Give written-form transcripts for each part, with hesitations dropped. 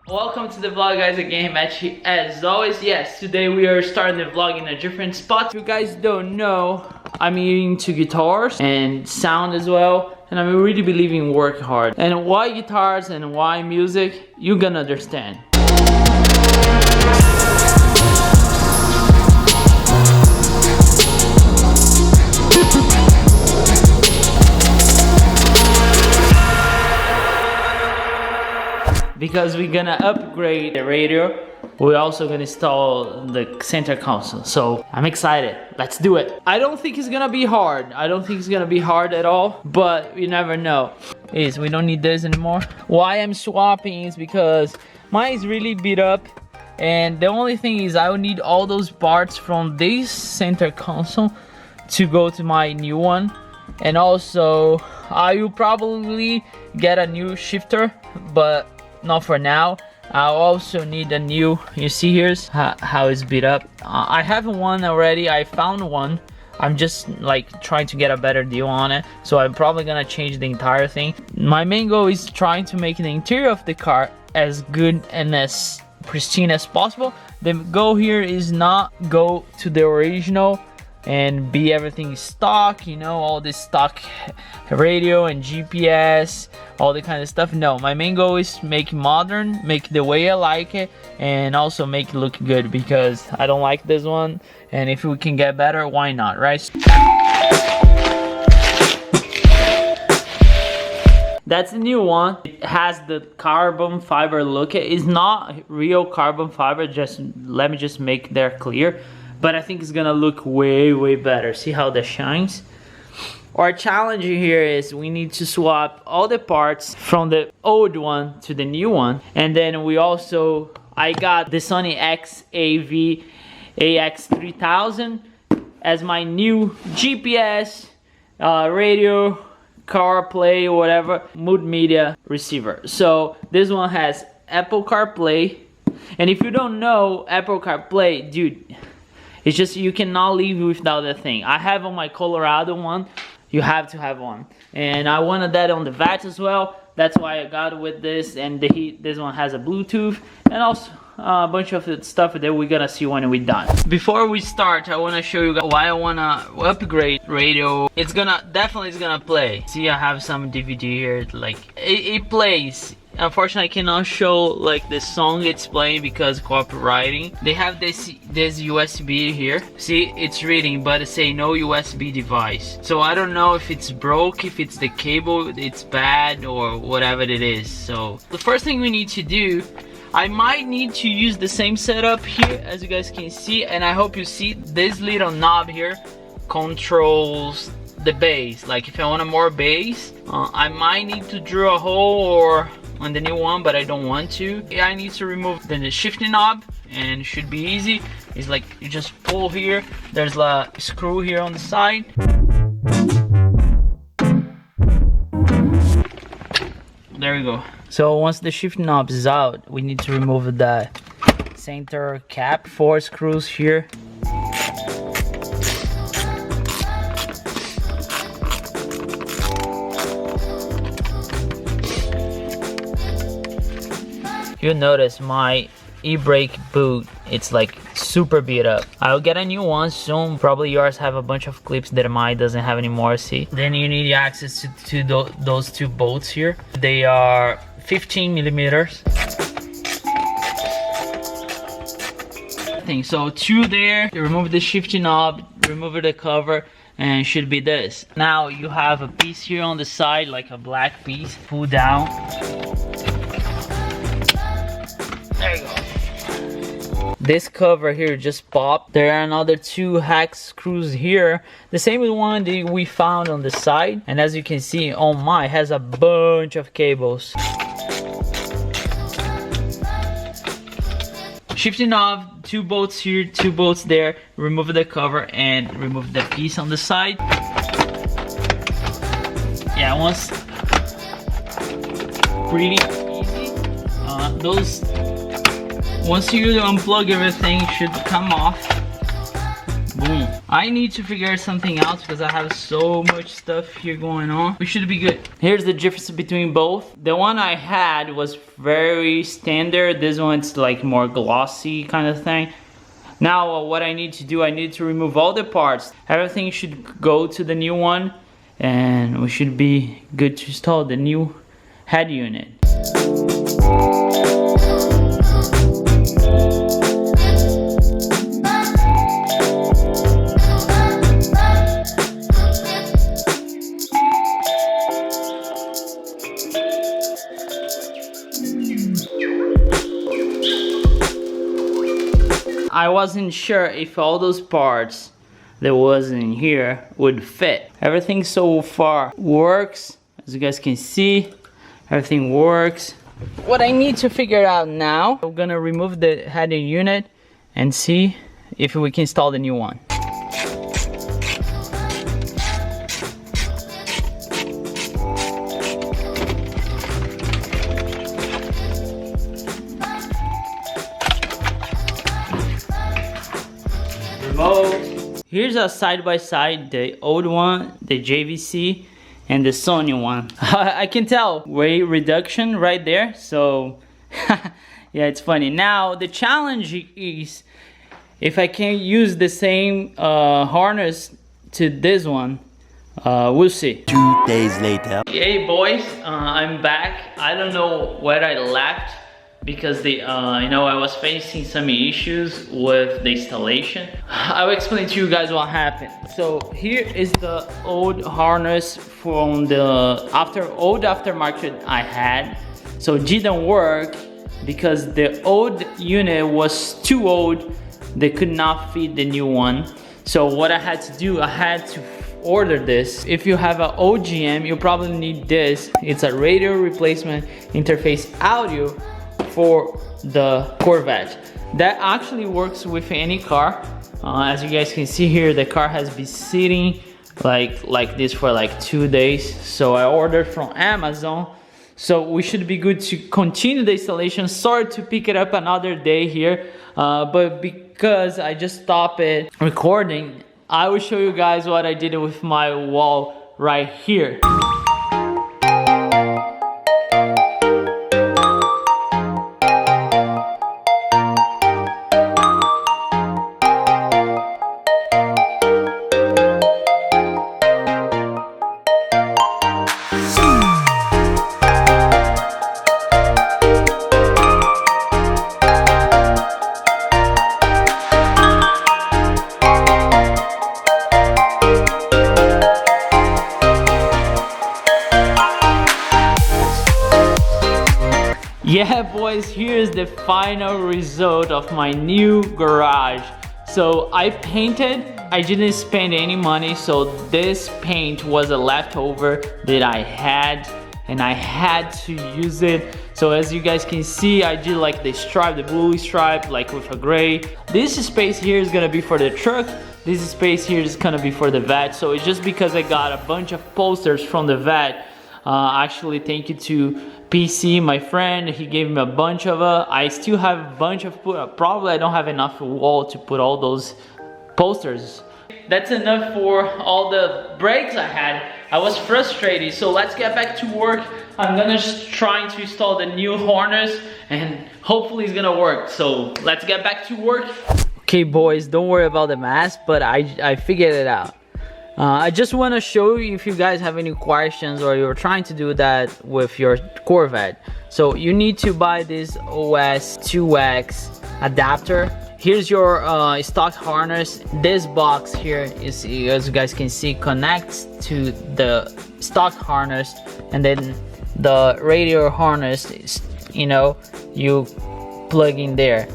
Welcome to the vlog, guys. Again, Matchy as always. Yes, today we are starting the vlog in a different spot. If you guys don't know, I'm into guitars and sound as well, and I really believe in work hard. And why guitars and why music, you're gonna understand. Because we're gonna upgrade the radio, we're also gonna install the center console. So I'm excited. Let's do it. I don't think it's gonna be hard. I don't think it's gonna be hard at all, but you never know. We don't need this anymore. Why I'm swapping is because mine is really beat up, and the only thing is I will need all those parts from this center console to go to my new one. And also I will probably get a new shifter, but not for now. I'll also need a new, you see here's how it's beat up. I have one already. I found one. I'm just like trying to get a better deal on it, so I'm probably gonna change the entire thing. My main goal is trying to make the interior of the car as good and as pristine as possible. The goal here is not go to the original and be everything stock, you know, all this stock radio and GPS, all the kind of stuff. No, my main goal is make it modern, make it the way I like it, and also make it look good, because I don't like this one, and if we can get better, why not, right? That's the new one. It has the carbon fiber look. It's not real carbon fiber, just let me just make that clear. But I think it's gonna look way better. See how that shines? Our challenge here is we need to swap all the parts from the old one to the new one. And then we also, I got the Sony XAV AX3000 as my new GPS, radio, CarPlay, whatever, multimedia receiver. So this one has Apple CarPlay. And if you don't know Apple CarPlay, dude, it's just you cannot leave without that thing. I have on my Colorado one. You have to have one. And I wanted that on the VAT as well. That's why I got it with this. And this one has a Bluetooth. And also a bunch of the stuff that we're gonna see when we're done. Before we start, I wanna show you guys why I wanna upgrade radio. It's definitely gonna play. See, I have some DVD here. Like it plays. Unfortunately, I cannot show like the song it's playing because copywriting. They have this USB here. See, it's reading, but it say no USB device. So I don't know if it's broke, if it's the cable, it's bad, or whatever it is. So the first thing we need to do, I might need to use the same setup here, as you guys can see, and I hope you see this little knob here controls the bass. Like if I want more bass, I might need to drill a hole or on the new one, but I don't want to. I need to remove the shifting knob, and it should be easy. It's like you just pull here, there's a screw here on the side. There we go. So once the shifting knob is out, we need to remove the center cap. 4 screws here. You'll notice my e-brake boot, it's like super beat up. I'll get a new one soon. Probably yours have a bunch of clips that mine doesn't have anymore. See, then you need access to those 2 bolts here. They are 15 millimeters. So 2 there. You remove the shifting knob, remove the cover, and it should be this. Now you have a piece here on the side, like a black piece. Pull down. There you go. This cover here just popped. There are another 2 hex screws here. The same one that we found on the side. And as you can see, on mine has a bunch of cables. Shifting knob, 2 bolts here, 2 bolts there. Remove the cover and remove the piece on the side. Yeah, once pretty easy. Once you unplug everything, it should come off. I need to figure something out because I have so much stuff here going on. We should be good. Here's the difference between both. The one I had was very standard. This one's like more glossy kind of thing. Now what I need to do, I need to remove all the parts. Everything should go to the new one, and we should be good to install the new head unit. I wasn't sure if all those parts that was in here would fit. Everything so far works. As you guys can see, everything works. What I need to figure out now, I'm gonna remove the head unit and see if we can install the new one. Here's a side-by-side, the old one, the JVC, and the Sony one. I can tell weight reduction right there, so yeah, it's funny. Now the challenge is if I can use the same harness to this one. We'll see. 2 days later. Hey boys, I'm back. I don't know where I left because you know, I was facing some issues with the installation. I'll explain to you guys what happened. So here is the old harness from the old aftermarket I had. So it didn't work because the old unit was too old. They could not fit the new one. So what I had to do, I had to order this. If you have an OGM, you probably need this. It's a radio replacement interface audio for the Corvette. That actually works with any car. As you guys can see here, the car has been sitting like this for like 2 days. So I ordered from Amazon. So we should be good to continue the installation. Sorry to pick it up another day here, but because I just stopped it recording, I will show you guys what I did with my wall right here. Yeah boys, here's the final result of my new garage. So I painted, I didn't spend any money, so this paint was a leftover that I had and I had to use it. So as you guys can see, I did like the stripe, the blue stripe, like with a gray. This space here is gonna be for the truck. This space here is gonna be for the vet. So it's just because I got a bunch of posters from the vet. Actually, thank you to PC, my friend. He gave me a bunch of I still have a bunch of, probably I don't have enough wall to put all those posters. That's enough for all the breaks I had. I was frustrated, so let's get back to work. I'm gonna try to install the new harness and hopefully it's gonna work. So let's get back to work. Okay boys, don't worry about the mask, but I figured it out. I just want to show you if you guys have any questions or you're trying to do that with your Corvette. So you need to buy this OS 2X adapter. Here's your stock harness. This box here is, as you guys can see, connects to the stock harness, and then the radio harness is, you know, you plug in there.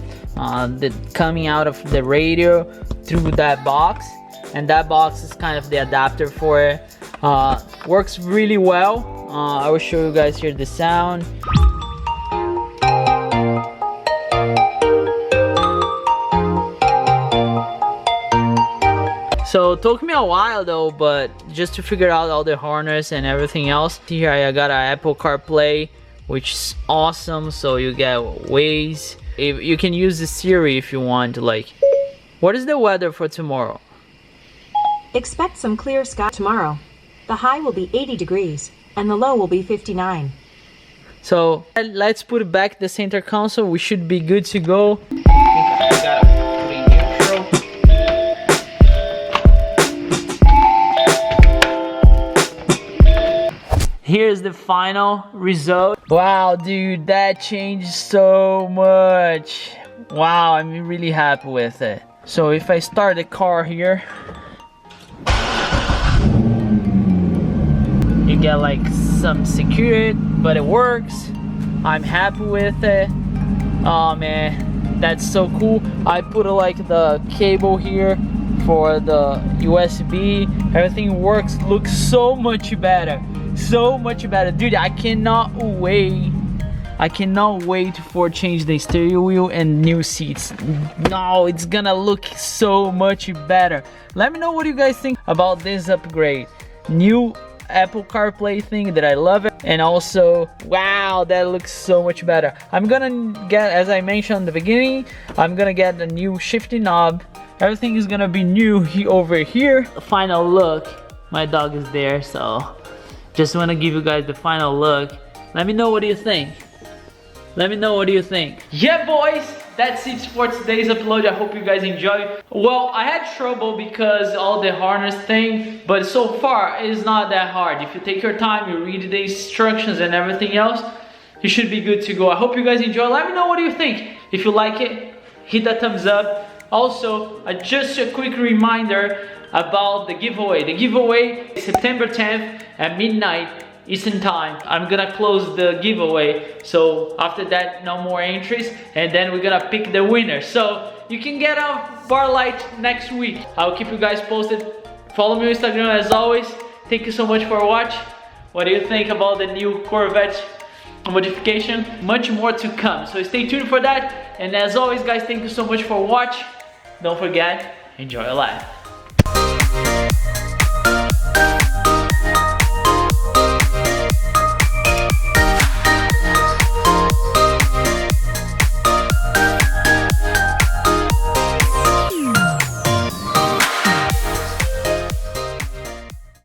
Coming out of the radio through that box, and that box is kind of the adapter for it. Works really well. I will show you guys here the sound. So it took me a while though, but just to figure out all the harness and everything else. Here I got an Apple CarPlay, which is awesome. So you get Waze. You can use the Siri if you want. Like, what is the weather for tomorrow? Expect some clear sky tomorrow. The high will be 80 degrees. and the low will be 59. So let's put back the center console. We should be good to go. I gotta put in neutral. Here's the final result. Wow, dude, that changed so much. Wow, I'm really happy with it. So if I start the car here, you get like some security, but it works. I'm happy with it. Oh man, that's so cool. I put like the cable here for the USB. Everything works, looks so much better. So much better, dude. I cannot wait for change the steering wheel and new seats. No, it's gonna look so much better. Let me know what you guys think about this upgrade. New Apple CarPlay thing that I love it, and also wow, that looks so much better. I'm gonna get, as I mentioned in the beginning, I'm gonna get a new shifting knob. Everything is gonna be new over here. Final look, my dog is there, so just want to give you guys the final look. Let me know what you think. Let me know what you think. Yeah, boys, that's it for today's upload. I hope you guys enjoy. Well, I had trouble because all the harness thing, but so far it's not that hard. If you take your time, you read the instructions and everything else, you should be good to go. I hope you guys enjoy. Let me know what you think. If you like it, hit that thumbs up. Also, just a quick reminder about the giveaway. The giveaway is September 10th at midnight Eastern time. I'm gonna close the giveaway, so after that no more entries, and then we're gonna pick the winner. So you can get a bar light next week. I'll keep you guys posted. Follow me on Instagram as always. Thank you so much for watching. What do you think about the new Corvette modification? Much more to come, so stay tuned for that. And as always guys, thank you so much for watching. Don't forget, enjoy your life.